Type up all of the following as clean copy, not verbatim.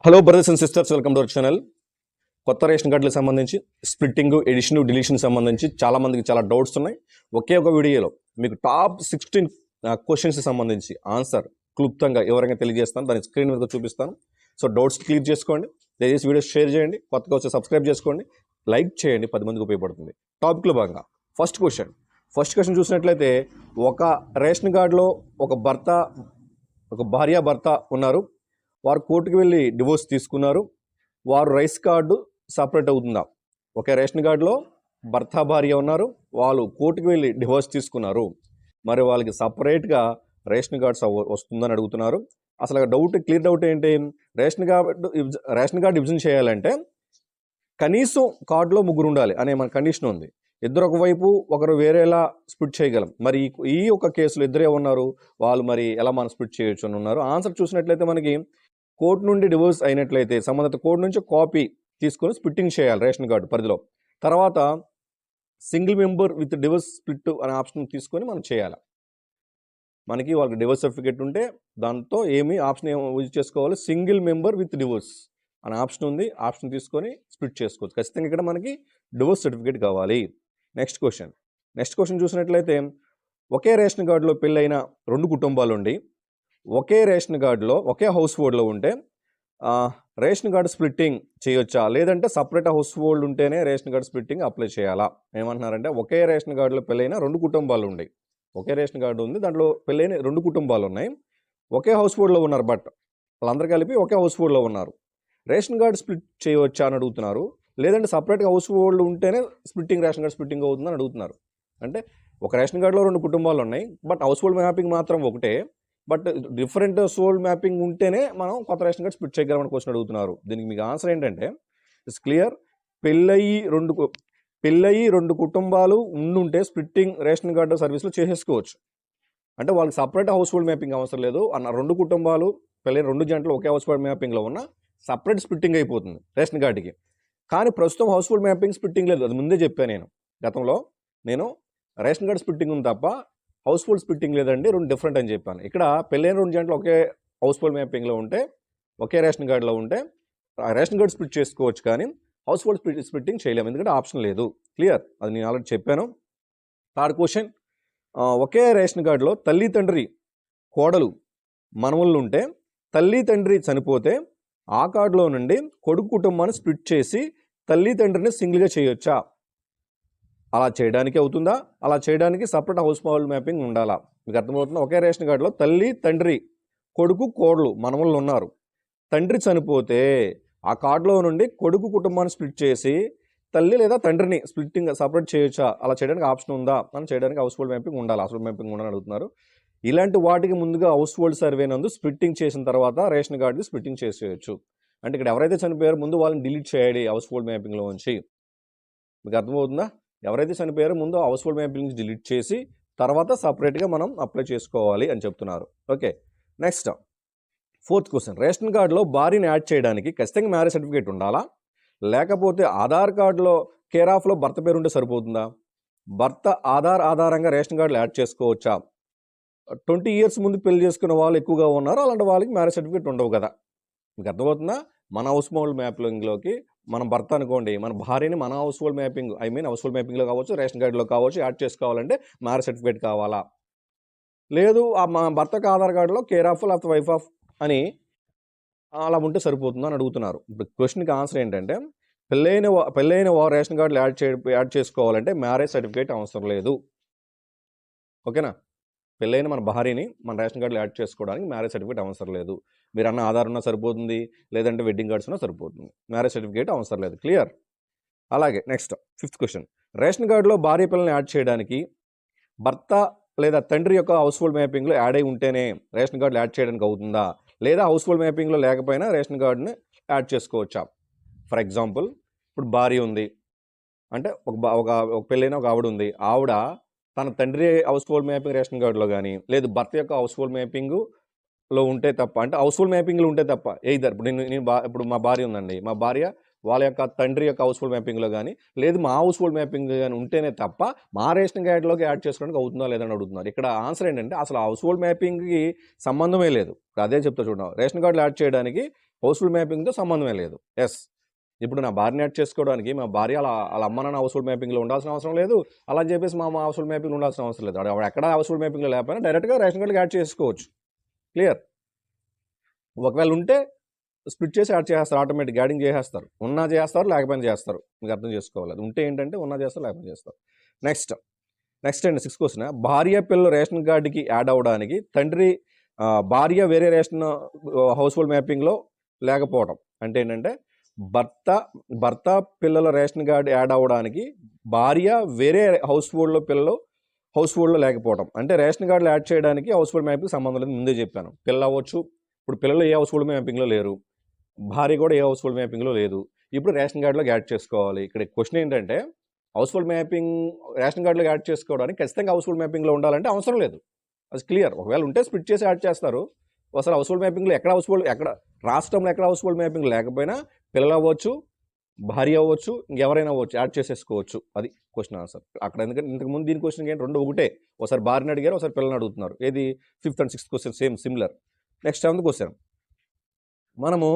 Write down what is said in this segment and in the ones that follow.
Hello brothers and sisters, welcome to our channel. కొత్త ration కార్డులకు సంబంధించి స్ప్లిట్టింగ్, ఎడిషన్, డిలీషన్ సంబంధించి చాలామందికి చాలా డౌట్స్ ఉన్నాయి. ఒకే ఒక వీడియోలో మీకు టాప్ 16 క్వశ్చన్స్ సంబంధించి ఆన్సర్ క్లుప్తంగా ఎవరైనా తెలియజేస్తాను, దాని స్క్రీన్ మీద చూపిస్తాను. సో డౌట్స్ క్లియర్ చేసుకోండి, దయచేసి వీడియో షేర్ చేయండి, కొత్తగా వచ్చి సబ్స్క్రైబ్ చేసుకోండి, లైక్ చేయండి, 10 మందికి ఉపయోగపడుతుంది. టాపిక్లో భాగంగా ఫస్ట్ క్వశ్చన్ చూసినట్లయితే, ఒక రేషన్ కార్డులో ఒక భార్య భర్త ఉన్నారు. వారు కోర్టుకు వెళ్ళి డివోర్స్ తీసుకున్నారు. వారు రైస్ కార్డు సపరేట్ అవుతుందా? ఒకే రేషన్ కార్డులో భర్త భార్య ఉన్నారు, వాళ్ళు కోర్టుకు వెళ్ళి డివోర్స్ తీసుకున్నారు, మరి వాళ్ళకి సపరేట్గా రేషన్ కార్డ్స్ వస్తుందని అడుగుతున్నారు. అసలు క్లియర్ డౌట్ ఏంటి? రేషన్ కార్డు డివిజన్ చేయాలంటే కనీసం కార్డులో ముగ్గురు ఉండాలి అనే మన కండిషన్ ఉంది. ఇద్దరు ఒకవైపు, ఒకరు వేరేలా స్ప్లిట్ చేయగలం. మరి ఈ ఒక కేసులో ఇద్దరే ఉన్నారు, వాళ్ళు మరి ఎలా మనం స్ప్లిట్ చేయొచ్చు అని ఉన్నారు. ఆన్సర్ చూసినట్లయితే మనకి కోర్టు నుండి డివోర్స్ అయినట్లయితే సంబంధిత కోర్టు నుంచి కాపీ తీసుకొని స్ప్లిట్టింగ్ చేయాలి రేషన్ కార్డు పరిధిలో. తర్వాత single member with divorce split అనే ఆప్షన్ తీసుకొని మనం చేయాలి. మనకి వాళ్ళకి డివోర్స్ సర్టిఫికేట్ ఉంటే దాంతో ఆప్షన్ యూజ్ చేసుకోవాలి, సింగిల్ మెంబర్ విత్ డివోర్స్ అనే ఆప్షన్ ఉంది. ఆప్షన్ తీసుకొని స్ప్లిట్ చేసుకోవచ్చు. ఖచ్చితంగా ఇక్కడ మనకి డివోర్స్ సర్టిఫికేట్ కావాలి. నెక్స్ట్ క్వశ్చన్ చూసినట్లయితే, ఒకే రేషన్ కార్డులో పెళ్ళైన 2 కుటుంబాలు ఉండి ఒకే రేషన్ కార్డులో ఒకే హౌస్ హోల్డ్లో ఉంటే రేషన్ కార్డు స్ప్లిట్టింగ్ చేయొచ్చా, లేదంటే సపరేట్ హౌస్ హోల్డ్ ఉంటేనే రేషన్ కార్డు స్ప్లిట్టింగ్ అప్లై చేయాలా? ఏమంటున్నారంటే, ఒకే రేషన్ కార్డులో పెళ్ళైన 2 కుటుంబాలు ఉన్నాయి. ఒకే రేషన్ కార్డు ఉంది, దాంట్లో పెళ్ళైన 2 కుటుంబాలు ఉన్నాయి, ఒకే హౌస్ హోల్డ్లో ఉన్నారు. బట్ వాళ్ళందరూ కలిపి ఒకే హౌస్ హోల్డ్లో ఉన్నారు. రేషన్ కార్డు స్ప్లిట్ చేయవచ్చా అని అడుగుతున్నారు. లేదంటే సపరేట్గా హౌస్ హోల్డ్ ఉంటేనే రేషన్ కార్డు స్ప్లిట్టింగ్ అవుతుందని అడుగుతున్నారు. అంటే ఒక రేషన్ కార్డులో 2 కుటుంబాలు ఉన్నాయి, బట్ హౌస్ హోల్డ్ మ్యాపింగ్ మాత్రం ఒకటే. బట్ డిఫరెంట్ హౌస్ మ్యాపింగ్ ఉంటేనే మనం కొత్త రేషన్ కార్డు స్ప్లిట్ చేయగలమని క్వశ్చన్ అడుగుతున్నారు. దీనికి మీకు ఆన్సర్ ఏంటంటే, ఇట్స్ క్లియర్. పెళ్ళయి 2 కుటుంబాలు ఉండుంటే స్ప్లిట్టింగ్ రేషన్ కార్డు సర్వీస్లో చేసేసుకోవచ్చు. అంటే వాళ్ళకి సపరేట్ హౌస్ హోల్డ్ మ్యాపింగ్ అవసరం లేదు. 2 కుటుంబాలు పెళ్ళైన 2 జంటలు ఒకే హౌస్ హోల్డ్ మ్యాపింగ్లో ఉన్న సపరేట్ స్ప్లిట్టింగ్ అయిపోతుంది రేషన్ కార్డుకి. కానీ ప్రస్తుతం హౌస్ హోల్డ్ మ్యాపింగ్ స్ప్లిట్టింగ్ లేదు. అది ముందే చెప్పాను గతంలో. నేను రేషన్ కార్డు స్ప్లిట్టింగ్ ఉంది తప్ప హౌస్ హోల్డ్ స్ప్లిట్టింగ్ లేదండి, 2 డిఫరెంట్ అని చెప్పాను. ఇక్కడ పెళ్ళైన 2 జంటలు ఒకే హౌస్ హోల్డ్ మ్యాపింగ్లో ఉంటే, ఒకే రేషన్ కార్డులో ఉంటే రేషన్ కార్డు స్ప్లిట్ చేసుకోవచ్చు, కానీ హౌస్ హోల్డ్ స్ప్లిట్టింగ్ చేయలేము, ఎందుకంటే ఆప్షన్ లేదు. క్లియర్, అది నేను ఆల్రెడీ చెప్పాను. థర్డ్ క్వశ్చన్, ఒకే రేషన్ కార్డులో తల్లి తండ్రి కోడలు మనవళ్ళు ఉంటే, తల్లి తండ్రి చనిపోతే ఆ కార్డులో నుండి కొడుకు కుటుంబాన్ని స్ప్లిట్ చేసి తల్లి తండ్రిని సింగిల్గా చేయొచ్చా? అలా చేయడానికి అవుతుందా? అలా చేయడానికి సపరేట్ హౌస్ హోల్డ్ మ్యాపింగ్ ఉండాలా? మీకు అర్థమవుతుందా? ఒకే రేషన్ కార్డులో తల్లి తండ్రి కొడుకు కోడలు మనవళ్ళు ఉన్నారు, తండ్రి చనిపోతే ఆ కార్డులో నుండి కొడుకు కుటుంబాన్ని స్ప్లిట్ చేసి తల్లి లేదా తండ్రిని సపరేట్ చేయొచ్చా? అలా చేయడానికి ఆప్షన్ ఉందా? మనం చేయడానికి హౌస్ హోల్డ్ మ్యాపింగ్ ఉండాలి. హౌస్ హోల్డ్ మ్యాపింగ్ ఉండాలని అడుగుతున్నారు. ఇలాంటి వాటికి ముందుగా హౌస్ హోల్డ్ సర్వే నందు స్ప్లిట్టింగ్ చేసిన తర్వాత రేషన్ కార్డుకి స్ప్లిట్టింగ్ చేసేయచ్చు. అంటే ఇక్కడ ఎవరైతే చనిపోయారో ముందు వాళ్ళని డిలీట్ చేయాలి హౌస్ హోల్డ్ మ్యాపింగ్లో ఉంచి. మీకు అర్థమవుతుందా? ఎవరైతే చనిపోయారో ముందు హౌస్ హోల్డ్ మ్యాపింగ్ నుంచి డిలీట్ చేసి తర్వాత సపరేట్గా మనం అప్లై చేసుకోవాలి అని చెప్తున్నారు. Okay, next fourth question, ration కార్డులో భార్యని యాడ్ చేయడానికి ఖచ్చితంగా మ్యారేజ్ సర్టిఫికేట్ ఉండాలా, లేకపోతే ఆధార్ కార్డులో కేర్ ఆఫ్లో భర్త పేరు ఉంటే సరిపోతుందా? భర్త ఆధారంగా రేషన్ కార్డులో యాడ్ చేసుకోవచ్చా? 20 years ముందు పెళ్లి చేసుకున్న వాళ్ళు ఎక్కువగా ఉన్నారు, అలాంటి వాళ్ళకి మ్యారేజ్ సర్టిఫికేట్ ఉండవు కదా. మీకు అర్థమవుతుందా? మన హౌస్ హోల్డ్ మ్యాపింగ్లోకి మన భర్త అనుకోండి, మన భార్యని మన household mapping household మ్యాపింగ్లో కావచ్చు, రేషన్ కార్డులో కావచ్చు యాడ్ చేసుకోవాలంటే మ్యారేజ్ సర్టిఫికేట్ కావాలా? లేదు మా భర్తకు ఆధార్ కార్డులో కేర్ ఆఫ్ లేకపోతే వైఫ్ ఆఫ్ అని అలా ఉంటే సరిపోతుందా అని అడుగుతున్నారు. ఇప్పుడు క్వశ్చన్కి ఆన్సర్ ఏంటంటే, పెళ్ళైన రేషన్ కార్డులో యాడ్ చేసుకోవాలంటే మ్యారేజ్ సర్టిఫికేట్ అవసరం లేదు. ఓకేనా? పెళ్ళైన మన భార్యని మన రేషన్ కార్డులో యాడ్ చేసుకోవడానికి మ్యారేజ్ సర్టిఫికేట్ అవసరం లేదు. మీరు అన్న ఆధార్ ఉన్నా సరిపోతుంది, లేదంటే వెడ్డింగ్ కార్డ్స్ ఉన్నా సరిపోతుంది, మ్యారేజ్ సర్టిఫికేట్ అవసరం లేదు. క్లియర్? అలాగే నెక్స్ట్ 5th క్వశ్చన్, రేషన్ కార్డులో భార్య పిల్లల్ని యాడ్ చేయడానికి భర్త లేదా తండ్రి యొక్క హౌస్ హోల్డ్ మ్యాపింగ్లో యాడ్ అయి ఉంటేనే రేషన్ కార్డులో యాడ్ చేయడానికి అవుతుందా, లేదా హౌస్ హోల్డ్ మ్యాపింగ్లో లేకపోయినా రేషన్ కార్డుని యాడ్ చేసుకోవచ్చా? ఫర్ ఎగ్జాంపుల్, ఇప్పుడు భార్య ఉంది అంటే ఒక పెళ్ళైన ఒక ఆవిడ ఉంది, ఆవిడ తన తండ్రి హౌస్ హోల్డ్ మ్యాపింగ్ రేషన్ కార్డులో కానీ, లేదు భర్త యొక్క హౌస్ హోల్డ్ మ్యాపింగ్లో ఉంటే తప్ప, అంటే హౌస్ హోల్డ్ మ్యాపింగ్లో ఉంటే తప్ప, ఎయిదర్ ఇప్పుడు మా భార్య ఉందండి, మా భార్య వాళ్ళ యొక్క తండ్రి యొక్క హౌస్ హోల్డ్ మ్యాపింగ్లో కానీ, లేదు మా హౌస్ హోల్డ్ మ్యాపింగ్ కానీ ఉంటేనే తప్ప మా రేషన్ కార్డులోకి యాడ్ చేసుకోవడానికి అవుతుందా లేదని అడుగుతున్నారు. ఇక్కడ ఆన్సర్ ఏంటంటే, అసలు హౌస్ హోల్డ్ మ్యాపింగ్కి సంబంధమే లేదు. అదే చెప్తా చూడండి, రేషన్ కార్డులో యాడ్ చేయడానికి హౌస్ఫుల్ మ్యాపింగ్తో సంబంధమే లేదు. ఎస్, ఇప్పుడు నా భార్యని యాడ్ చేసుకోవడానికి మా భార్య వాళ్ళ అమ్మ నాన్న హౌస్ఫుల్ మ్యాపింగ్లో ఉండాల్సిన అవసరం లేదు, అలా అని చెప్పేసి మా అమ్మ హౌస్ఫుల్ మ్యాపింగ్లో ఉండాల్సిన అవసరం లేదు. ఆవిడ ఎక్కడ హౌస్ఫుల్ మ్యాపింగ్లో లేకపోయినా డైరెక్ట్గా రేషన్ కార్డుకి యాడ్ చేసుకోవచ్చు. క్లియర్? ఒకవేళ ఉంటే స్ప్లిట్ చేసి యాడ్ చేస్తారు, ఆటోమేటిక్ యాడింగ్ చేసేస్తారు. ఉన్నా చేస్తారు, లేకపోయినా చేస్తారు. మీకు అర్థం చేసుకోవాలి. అది ఉంటే ఏంటంటే ఉన్నా చేస్తారు, లేకపోయినా చేస్తారు. నెక్స్ట్ అండి 6th క్వశ్చన్. భార్య పిల్లలు రేషన్ కార్డుకి యాడ్ అవ్వడానికి తండ్రి భార్య వేరే రేషన్ హౌస్ఫుల్ మ్యాపింగ్లో లేకపోవడం అంటే ఏంటంటే భర్త పిల్లల రేషన్ కార్డు యాడ్ అవ్వడానికి భార్య వేరే హౌస్ఫుల్డ్లో లేకపోవడం అంటే రేషన్ కార్డులో యాడ్ చేయడానికి హౌస్ఫుల్ మ్యాపింగ్ సంబంధం లేదు. ముందే చెప్పాను. పిల్లలు అవ్వచ్చు. ఇప్పుడు పిల్లలు ఏ హౌస్ఫుల్ మ్యాపింగ్లో లేరు, భార్య కూడా ఏ హౌస్ఫుల్ మ్యాపింగ్లో లేదు. ఇప్పుడు రేషన్ కార్డులోకి యాడ్ చేసుకోవాలి. ఇక్కడ క్వశ్చన్ ఏంటంటే హౌస్ఫుల్ మ్యాపింగ్ రేషన్ కార్డులో యాడ్ చేసుకోవడానికి ఖచ్చితంగా హౌస్ఫుల్ మ్యాపింగ్లో ఉండాలంటే అవసరం లేదు. అది క్లియర్. ఒకవేళ ఉంటే స్ప్లిట్ చేసి యాడ్ చేస్తారు. అసలు హౌస్ఫుల్ మ్యాపింగ్లో ఎక్కడ రాష్ట్రంలో ఎక్కడ హౌస్ఫుల్ మ్యాపింగ్ లేకపోయినా పిల్లలు అవ్వచ్చు, భార్య అవ్వచ్చు, ఇంకెవరైనా అవ్వచ్చు, యాడ్ చేసేసుకోవచ్చు. అది క్వశ్చన్ ఆన్సర్ అక్కడ. ఎందుకంటే ఇంతకుముందు దీని క్వశ్చన్ ఏంటి, రెండు ఒకటే. ఒకసారి భార్యని అడిగారు, ఒకసారి పిల్లల్ని అడుగుతున్నారు. ఏది 5th and 6th question same similar. Next 7th question. మనము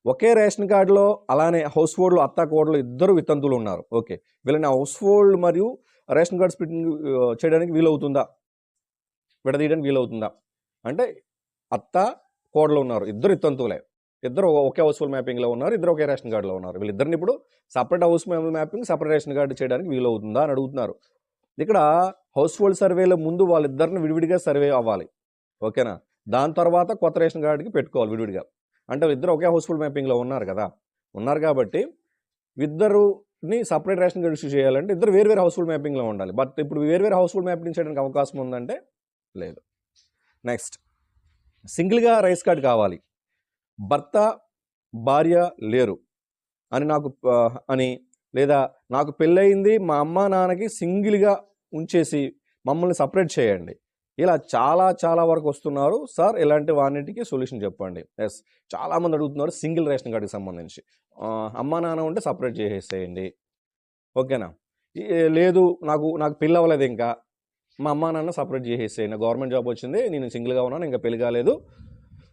ఒకే రేషన్ కార్డులో అలానే హౌస్ హోల్డ్లో అత్త కోడలు ఇద్దరు వితంతువులు ఉన్నారు. ఓకే, వీళ్ళని హౌస్ హోల్డ్ మరియు రేషన్ కార్డు స్ప్లిట్టింగ్ చేయడానికి వీలవుతుందా, విడదీయడానికి వీలవుతుందా అంటే అత్త కోడలు ఉన్నారు, ఇద్దరు వితంతువులే, ఇద్దరు ఒకే హౌస్ఫుల్ మ్యాపింగ్లో ఉన్నారు, ఇద్దరు ఒకే రేషన్ కార్డులో ఉన్నారు. వీళ్ళిద్దరిని ఇప్పుడు separate house mapping separate ration card చేయడానికి వీలవుతుందా అని అడుగుతున్నారు. ఇక్కడ హౌస్ హోల్డ్ సర్వేలో ముందు వాళ్ళిద్దరిని విడివిడిగా సర్వే అవ్వాలి. ఓకేనా? దాని తర్వాత కొత్త రేషన్ కార్డుకి పెట్టుకోవాలి విడివిడిగా. అంటే ఇద్దరు ఒకే హౌస్ఫుల్ మ్యాపింగ్లో ఉన్నారు కాబట్టి ఇద్దరుని సపరేట్ రేషన్ కార్డు ఇష్యూ చేయాలంటే ఇద్దరు వేరు హౌస్ఫుల్ మ్యాపింగ్లో ఉండాలి. బట్ ఇప్పుడు వేరు హౌస్ఫుల్ మ్యాపింగ్ చేయడానికి అవకాశం ఉందంటే లేదు. నెక్స్ట్, సింగిల్గా రైస్ కార్డు కావాలి, భర్త భార్య లేరు అని లేదా నాకు పెళ్ళయింది మా అమ్మ నాన్నకి సింగిల్గా ఉంచేసి మమ్మల్ని సపరేట్ చేయండి, ఇలా చాలా వరకు వస్తున్నారు. సార్ ఇలాంటి వాటికి సొల్యూషన్ చెప్పండి. ఎస్, చాలామంది అడుగుతున్నారు సింగిల్ రేషన్ కార్డుకి సంబంధించి. అమ్మ నాన్న ఉంటే సపరేట్ చేసేసేయండి. ఓకేనా? లేదు నాకు పెళ్ళి అవ్వలేదు, ఇంకా మా అమ్మ నాన్న సపరేట్ చేసేసేయండి, గవర్నమెంట్ జాబ్ వచ్చింది, నేను సింగిల్గా ఉన్నాను, ఇంకా పెళ్ళి కాలేదు,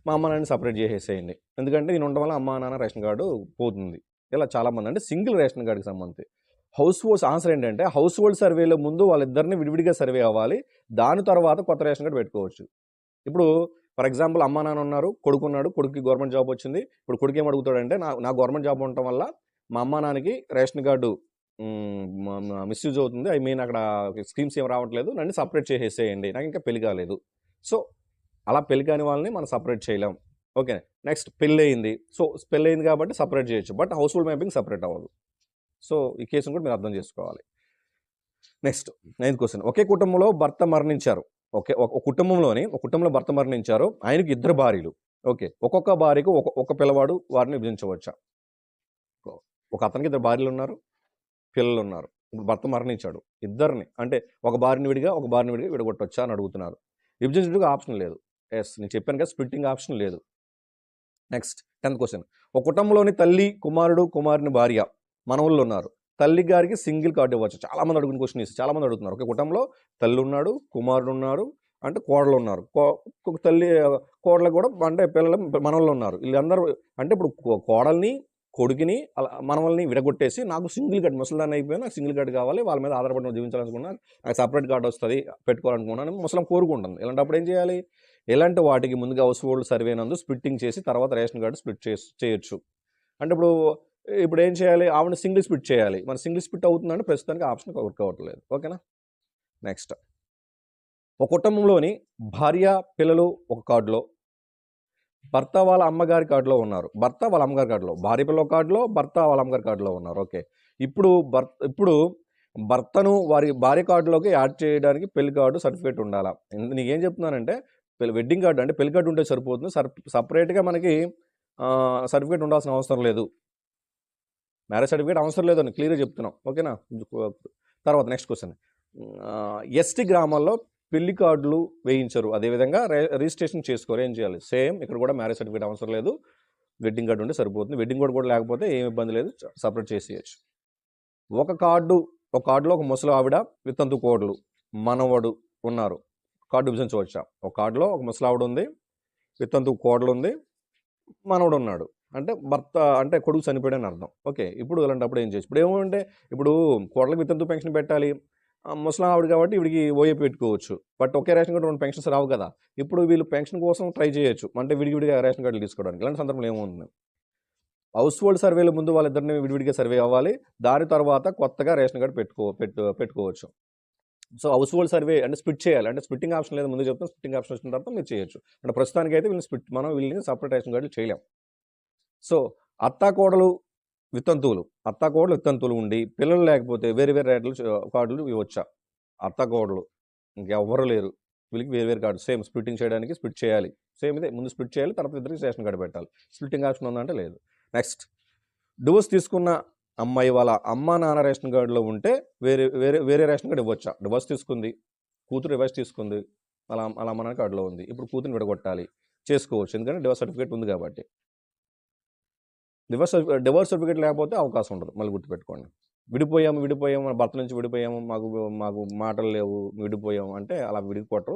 మా అమ్మ నాన్న సపరేట్ చేసేసేయండి, ఎందుకంటే నేను ఉండడం వల్ల అమ్మ నాన్న రేషన్ కార్డు పోతుంది. ఇలా చాలామంది అంటే సింగిల్ రేషన్ కార్డుకి సంబంధించి హౌస్ హోల్డ్స్ ఆన్సర్ ఏంటంటే హౌస్ హోల్డ్ సర్వేలో ముందు వాళ్ళిద్దరిని విడివిడిగా సర్వే అవ్వాలి, దాని తర్వాత కొత్త రేషన్ కార్డు పెట్టుకోవచ్చు. ఇప్పుడు ఫర్ ఎగ్జాంపుల్ అమ్మ నాన్న ఉన్నారు, కొడుకున్నాడు, కొడుకుకి గవర్నమెంట్ జాబ్ వచ్చింది. ఇప్పుడు కొడుకు ఏం అడుగుతాడంటే నా గవర్నమెంట్ జాబ్ ఉండటం వల్ల మా అమ్మ నాన్నకి రేషన్ కార్డు మిస్యూజ్ అవుతుంది, ఐ మీన్ అక్కడ స్కీమ్స్ ఏం రావట్లేదు, నన్ను సపరేట్ చేసేసేయండి, నాకు ఇంకా పెళ్లి కాలేదు. సో అలా పెళ్లి కాని వాళ్ళని మనం సపరేట్ చేయలేం. ఓకే, నెక్స్ట్ పెళ్ళి అయింది కాబట్టి సపరేట్ చేయొచ్చు, but house hold mapping separate అవ్వదు. సో ఈ కేసును కూడా మీరు అర్థం చేసుకోవాలి. Next 9th question. ఒకే కుటుంబంలో భర్త మరణించారు. ఓకే, ఒక కుటుంబంలో భర్త మరణించారు, ఆయనకి ఇద్దరు భార్యలు. ఓకే, ఒక్కొక్క భార్యకు ఒక పిల్లవాడు, వారిని విభజించవచ్చా? ఒక అతనికి ఇద్దరు భార్యలు ఉన్నారు, పిల్లలు ఉన్నారు. ఇప్పుడు భర్త మరణించాడు, ఇద్దరిని అంటే ఒక భార్యని విడిగా విడగొట్టొచ్చా అని అడుగుతున్నారు. విభజించడానికి ఆప్షన్ లేదు. ఎస్, నేను చెప్పాను కదా, స్ప్లిట్టింగ్ ఆప్షన్ లేదు. Next 10th question. ఒక కుటుంబంలోని తల్లి, కుమారుడు, కుమారుని భార్య, మనవుళ్ళు ఉన్నారు. తల్లి గారికి సింగిల్ కార్డు ఇవ్వచ్చు. చాలామంది అడుగుతున్న క్వశ్చన్ ఇది, చాలామంది అడుగుతున్నారు. ఒక కుటుంబంలో తల్లి ఉన్నాడు, కుమారుడు ఉన్నారు, అంటే కోడలు ఉన్నారు, తల్లి కోడలు కూడా అంటే పిల్లలు మనవళ్ళు ఉన్నారు. వీళ్ళందరూ అంటే ఇప్పుడు కోడల్ని, కొడుకుని, అలా మనవల్ని విడగొట్టేసి నాకు సింగిల్ కార్డు, ముసలిదాన్ని అయిపోయినా నాకు సింగిల్ కార్డు కావాలి, వాళ్ళ మీద ఆధారపడి జీవించాలనుకున్నా, నాకు సపరేట్ కార్డు వస్తుంది, పెట్టుకోవాలనుకున్నాను ముసలం కోరుకుంటుంది. ఇలాంటప్పుడు ఏం చేయాలి? ఇలాంటి వాటికి ముందుగా హౌస్ హోల్డ్ సర్వే నందు స్ప్లిట్టింగ్ చేసి తర్వాత రేషన్ కార్డు స్ప్లిట్ చేయొచ్చు. అంటే ఇప్పుడు ఏం చేయాలి? ఆవిడ సింగిల్ స్ప్లిట్ చేయాలి. మన సింగిల్ స్ప్లిట్ అవుతుందంటే ప్రస్తుతానికి ఆప్షన్ వర్క్ అవ్వట్లేదు. ఓకేనా? నెక్స్ట్, ఒక కుటుంబంలోని భార్య, పిల్లలు ఒక కార్డులో, భర్త వాళ్ళ అమ్మగారి కార్డులో ఉన్నారు. భార్య పిల్లల కార్డులో, భర్త వాళ్ళ అమ్మగారి కార్డులో ఉన్నారు. ఓకే, ఇప్పుడు భర్తను వారి భార్య కార్డులోకి యాడ్ చేయడానికి పెళ్లి కార్డు సర్టిఫికేట్ ఉండాలా? నీకేం చెప్తున్నానంటే వెడ్డింగ్ కార్డు అంటే పెళ్లి కార్డు ఉంటే సరిపోతుంది, సపరేట్గా మనకి సర్టిఫికేట్ ఉండాల్సిన అవసరం లేదు, మ్యారేజ్ సర్టిఫికేట్ అవసరం లేదని క్లియర్గా చెప్తున్నాం. ఓకేనా? తర్వాత నెక్స్ట్ క్వశ్చన్. ఎస్టీ గ్రామాల్లో పెళ్లి కార్డులు వేయించరు, అదేవిధంగా రిజిస్ట్రేషన్ చేసుకోరు, ఏం చేయాలి? సేమ్ ఇక్కడ కూడా మ్యారేజ్ సర్టిఫికేట్ అవసరం లేదు, వెడ్డింగ్ కార్డు ఉంటే సరిపోతుంది. వెడ్డింగ్ కార్డు కూడా లేకపోతే ఏం ఇబ్బంది లేదు, సపరేట్ చేసేయచ్చు. ఒక కార్డులో ఒక ముసలి ఆవిడ, వితంతు కోడలు, మనవడు ఉన్నారు, కార్డు విభజించవచ్చా? ఒక కార్డులో ఒక ముసలి ఆవిడ ఉంది, వితంతు కోడలు ఉంది, మనవడు ఉన్నాడు. అంటే భర్త అంటే కొడుకు చనిపోయాడని అర్థం. ఓకే. ఇప్పుడు అలాంటప్పుడు ఏం చేయొచ్చు? ఇప్పుడేమంటే ఇప్పుడు కోడలికి వితంతు పెన్షన్ పెట్టాలి. ముసలావిడ ఆవిడ కాబట్టి ఈవిడికి ఓఏపీ పెట్టుకోవచ్చు. బట్ ఒకే రేషన్ కార్డ్ 2 పెన్షన్స్ రావు కదా! ఇప్పుడు వీళ్ళు పెన్షన్ కోసం ట్రై చేయొచ్చు. అంటే విడివిడిగా రేషన్ కార్డులు తీసుకోవడానికి. ఇలాంటి సందర్భంలో ఏముంది? హౌస్ హోల్డ్ సర్వేలో ముందు వాళ్ళిద్దరిని విడివిడిగా సర్వే అవ్వాలి. దాని తర్వాత కొత్తగా రేషన్ కార్డ్ పెట్టుకోవచ్చు. సో, హౌస్ హోల్డ్ సర్వే అంటే స్ప్లిట్ చేయాలి. అంటే స్ప్లిట్టింగ్ ఆప్షన్ లేదు ముందే చెప్తాను. స్ప్లిట్టింగ్ ఆప్షన్ వచ్చిన తర్వాత మీరు చేయొచ్చు. అంటే ప్రస్తుతానికైతే మనం వీళ్ళని సెపరేట్ రేషన్ కార్డులు చేయలేం. సో, అత్తాకోడలు వితంతువులు ఉండి పిల్లలు లేకపోతే వేరే వేరే కార్డులు ఇవ్వొచ్చా? అత్తాకోడలు ఇంకెవ్వరు లేరు. వీళ్ళకి వేరు వేరు కార్డు సేమ్ స్ప్లిట్టింగ్ చేయడానికి స్ప్లిట్ చేయాలి. సేమ్ ఇదే ముందు స్ప్లిట్ చేయాలి. తర్వాత ఇద్దరికి రేషన్ కార్డ్ పెట్టాలి. స్ప్లిట్టింగ్ ఆప్షన్ ఉందా అంటే లేదు. నెక్స్ట్ డివోర్స్ తీసుకున్న అమ్మాయి వాళ్ళ అమ్మా నాన్న రేషన్ కార్డులో ఉంటే వేరే వేరే వేరే రేషన్ కార్డు ఇవ్వచ్చా? డివోర్స్ తీసుకుంది, కూతురు రివర్స్ తీసుకుంది, అలా అలా అమ్మ నాన్న కార్డులో ఉంది. ఇప్పుడు కూతురుని విడగొట్టాలి, చేసుకోవచ్చు. ఎందుకంటే డివోర్స్ సర్టిఫికేట్ ఉంది కాబట్టి. డివోర్స్ సర్టిఫికేట్ లేకపోతే అవకాశం ఉండదు. మళ్ళీ గుర్తుపెట్టుకోండి. విడిపోయాము మన భర్త నుంచి విడిపోయాము, మాకు మాటలు లేవు, విడిపోయాము అంటే అలా విడిపోవటం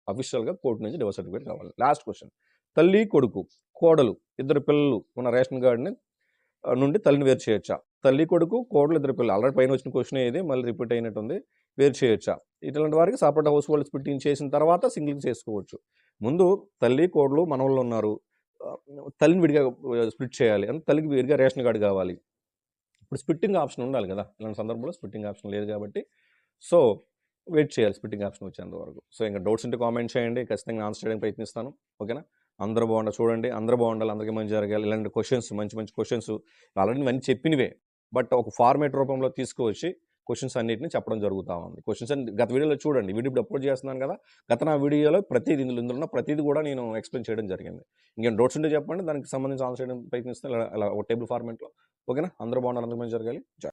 అఫీషియల్‌గా కోర్టు నుంచి డివోర్స్ సర్టిఫికేట్ కావాలి. Last question. తల్లి, కొడుకు, కోడలు ఇద్దరు పిల్లలు ఉన్న రేషన్ కార్డ్‌ని నుండి తల్లిని వేరు చేయొచ్చా? తల్లి, కొడుకు, కోడలు ఇద్దరు పిల్లలు. ఆల్రెడీ పైన వచ్చిన క్వశ్చనే ఇది. మళ్ళీ రిపీట్ అయినట్టుంది. వేరు చేయొచ్చా? ఇట్లాంటి వారికి సెపరేట్ హౌస్ హోల్డ్ స్ప్లిట్టింగ్ చేసిన తర్వాత సింగిల్‌గా చేసుకోవచ్చు. ముందు తల్లి, కోడలు, మనవళ్ళు ఉన్నారు. తల్లిని విడిగా స్ప్లిట్ చేయాలి. అంటే తల్లికి విడిగా రేషన్ కార్డ్ కావాలి. ఇప్పుడు స్ప్లిట్టింగ్ ఆప్షన్ ఉండాలి కదా! ఇలాంటి సందర్భంలో స్ప్లిట్టింగ్ ఆప్షన్ లేదు కాబట్టి సో, వెయిట్ చేయాలి స్ప్లిట్టింగ్ ఆప్షన్ వచ్చేంత వరకు. సో, ఇంకా డౌట్స్ ఉంటే కామెంట్ చేయండి. ఖచ్చితంగా ఆన్సర్ చేయడానికి ప్రయత్నిస్తాను. ఓకేనా? అందరూ చూడండి. అందరూ బాగుండాలి. అందరికీ మంచి జరగాలి. ఇలాంటి క్వెషన్స్ మంచి క్వెషన్స్ ఆల్రెడీ ఇవన్నీ చెప్పినవే. బట్ ఒక ఫార్మాట్ రూపంలో తీసుకువచ్చి క్వెషన్స్ అన్నిటిని చెప్పడం జరుగుతూ ఉంది. క్వెషన్స్ అన్ని గత వీడియోలో చూడండి. వీడియో ఇప్పుడు అప్లోడ్ చేస్తున్నాను కదా! నా వీడియోలో ఇందులో ఉన్న ప్రతిదీ కూడా నేను ఎక్స్‌ప్లెయిన్ చేయడం జరిగింది. ఇంకేమైనా డౌట్స్ ఉంటే చెప్పండి. దానికి సంబంధించి ఆన్సర్ చేయడానికి ప్రయత్నిస్తాను. ఇలా ఒక టేబుల్ ఫార్మాట్‌లో. ఓకేనా? అందరూ బాగుండాలి. అందరికీ మంచి జరగాలి.